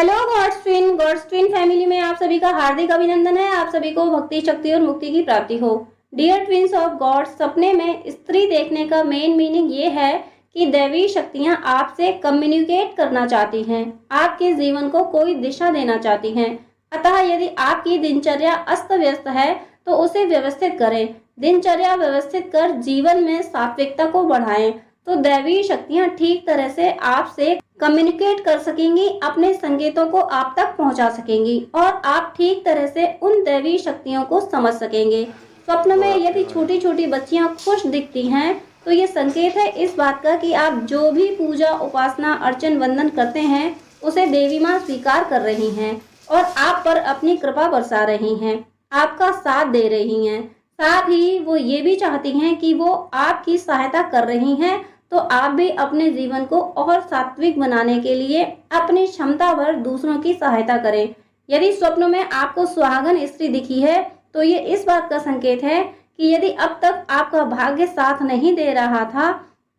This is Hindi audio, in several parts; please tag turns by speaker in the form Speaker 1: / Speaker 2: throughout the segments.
Speaker 1: हेलो गॉड्स ट्विन फैमिली में आप सभी का हार्दिक अभिनंदन है। आप सभी को भक्ति, शक्ति और मुक्ति की प्राप्ति हो। डियर ट्विंस ऑफ गॉड, सपने में स्त्री देखने का मेन मीनिंग ये है कि दैवी शक्तियां आपसे कम्युनिकेट करना चाहती हैं, आपके जीवन को कोई दिशा देना चाहती हैं। अतः यदि आपकी दिनचर्या अस्त व्यस्त है तो उसे व्यवस्थित करें। दिनचर्या व्यवस्थित कर जीवन में सात्विकता को बढ़ाएं तो दैवी शक्तियां ठीक तरह से आपसे कम्युनिकेट कर सकेंगी, अपने संकेतों को आप तक पहुंचा सकेंगी और आप ठीक तरह से उन दैवी शक्तियों को समझ सकेंगे। स्वप्न में यदि छोटी छोटी बच्चियां खुश दिखती हैं तो ये संकेत है इस बात का कि आप जो भी पूजा, उपासना, अर्चन, वंदन करते हैं उसे देवी माँ स्वीकार कर रही हैं और आप पर अपनी कृपा बरसा रही हैं, आपका साथ दे रही हैं। साथ ही वो ये भी चाहती हैं कि वो आपकी सहायता कर रही हैं तो आप भी अपने जीवन को और सात्विक बनाने के लिए अपनी क्षमता भर दूसरों की सहायता करें। यदि स्वप्न में आपको सुहागन स्त्री दिखी है तो ये इस बात का संकेत है कि यदि अब तक आपका भाग्य साथ नहीं दे रहा था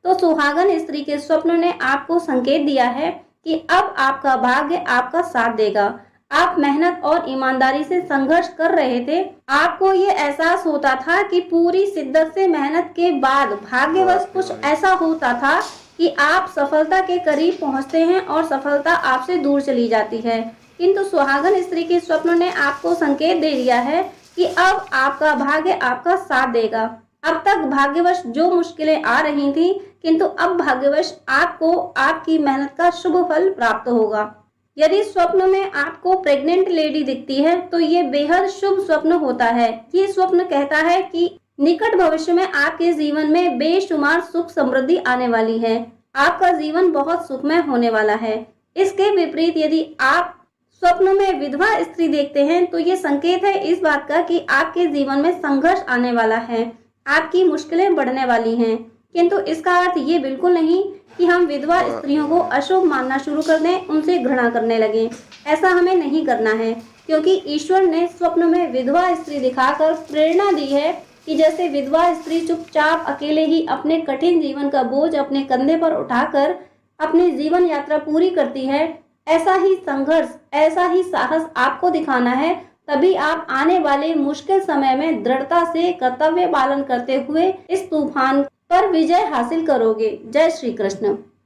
Speaker 1: तो सुहागन स्त्री के स्वप्न ने आपको संकेत दिया है कि अब आपका भाग्य आपका साथ देगा। आप मेहनत और ईमानदारी से संघर्ष कर रहे थे, आपको ये एहसास होता था कि पूरी शिद्दत से मेहनत के बाद भाग्यवश कुछ ऐसा होता था कि आप सफलता के करीब पहुंचते हैं और सफलता आपसे दूर चली जाती है। किंतु सुहागन स्त्री के स्वप्न ने आपको संकेत दे दिया है कि अब आपका भाग्य आपका साथ देगा। अब तक भाग्यवश जो मुश्किलें आ रही थी, किंतु अब भाग्यवश आपको आपकी मेहनत का शुभ फल प्राप्त होगा। यदि स्वप्न में आपको प्रेग्नेंट लेडी दिखती है तो ये बेहद शुभ स्वप्न होता है। ये स्वप्न कहता है कि निकट भविष्य में आपके जीवन में बेशुमार सुख समृद्धि आने वाली है, आपका जीवन बहुत सुखमय होने वाला है। इसके विपरीत यदि आप स्वप्न में विधवा स्त्री देखते हैं तो ये संकेत है इस बात का कि आपके जीवन में संघर्ष आने वाला है, आपकी मुश्किलें बढ़ने वाली हैं। किंतु इसका अर्थ ये बिल्कुल नहीं कि हम विधवा स्त्रियों को अशुभ मानना शुरू कर दें, उनसे घृणा करने लगें। ऐसा हमें नहीं करना है, क्योंकि ईश्वर ने स्वप्न में विधवा स्त्री दिखाकर प्रेरणा दी है कि जैसे विधवा स्त्री चुपचाप अकेले ही अपने कठिन जीवन का बोझ अपने कंधे पर उठाकर अपनी जीवन यात्रा पूरी करती है, ऐसा ही संघर्ष, ऐसा ही साहस आपको दिखाना है। तभी आप आने वाले मुश्किल समय में दृढ़ता से कर्तव्य पालन करते हुए इस तूफान पर विजय हासिल करोगे। जय श्री कृष्ण।